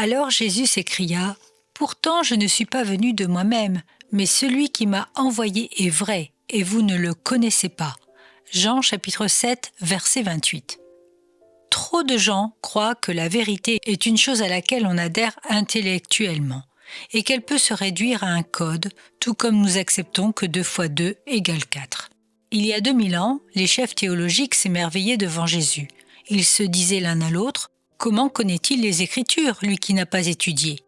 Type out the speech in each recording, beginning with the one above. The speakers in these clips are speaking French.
Alors Jésus s'écria « Pourtant je ne suis pas venu de moi-même, mais celui qui m'a envoyé est vrai, et vous ne le connaissez pas. » Jean chapitre 7, verset 28. Trop de gens croient que la vérité est une chose à laquelle on adhère intellectuellement et qu'elle peut se réduire à un code, tout comme nous acceptons que 2 x 2 = 4. Il y a 2000 ans, les chefs théologiques s'émerveillaient devant Jésus. Ils se disaient l'un à l'autre « Comment connaît-il les Écritures, lui qui n'a pas étudié ?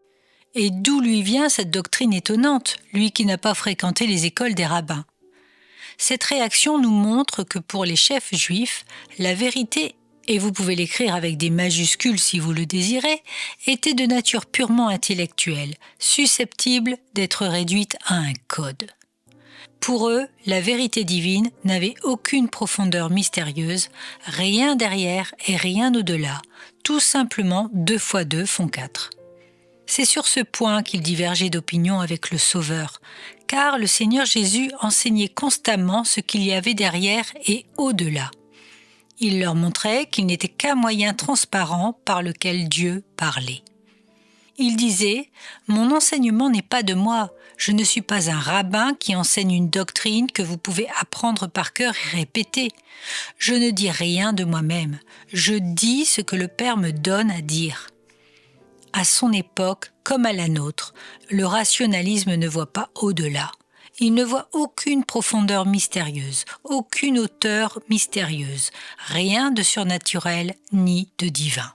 Et d'où lui vient cette doctrine étonnante, lui qui n'a pas fréquenté les écoles des rabbins ?» Cette réaction nous montre que pour les chefs juifs, la vérité, et vous pouvez l'écrire avec des majuscules si vous le désirez, était de nature purement intellectuelle, susceptible d'être réduite à un code. Pour eux, la vérité divine n'avait aucune profondeur mystérieuse, rien derrière et rien au-delà, tout simplement 2 x 2 font 4. C'est sur ce point qu'ils divergeaient d'opinion avec le Sauveur, car le Seigneur Jésus enseignait constamment ce qu'il y avait derrière et au-delà. Il leur montrait qu'il n'était qu'un moyen transparent par lequel Dieu parlait. Il disait « Mon enseignement n'est pas de moi, je ne suis pas un rabbin qui enseigne une doctrine que vous pouvez apprendre par cœur et répéter. Je ne dis rien de moi-même, je dis ce que le Père me donne à dire. » À son époque, comme à la nôtre, le rationalisme ne voit pas au-delà. Il ne voit aucune profondeur mystérieuse, aucune hauteur mystérieuse, rien de surnaturel ni de divin.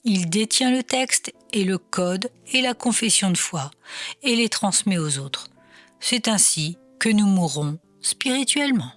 Il détient le texte et le code et la confession de foi et les transmet aux autres. C'est ainsi que nous mourrons spirituellement.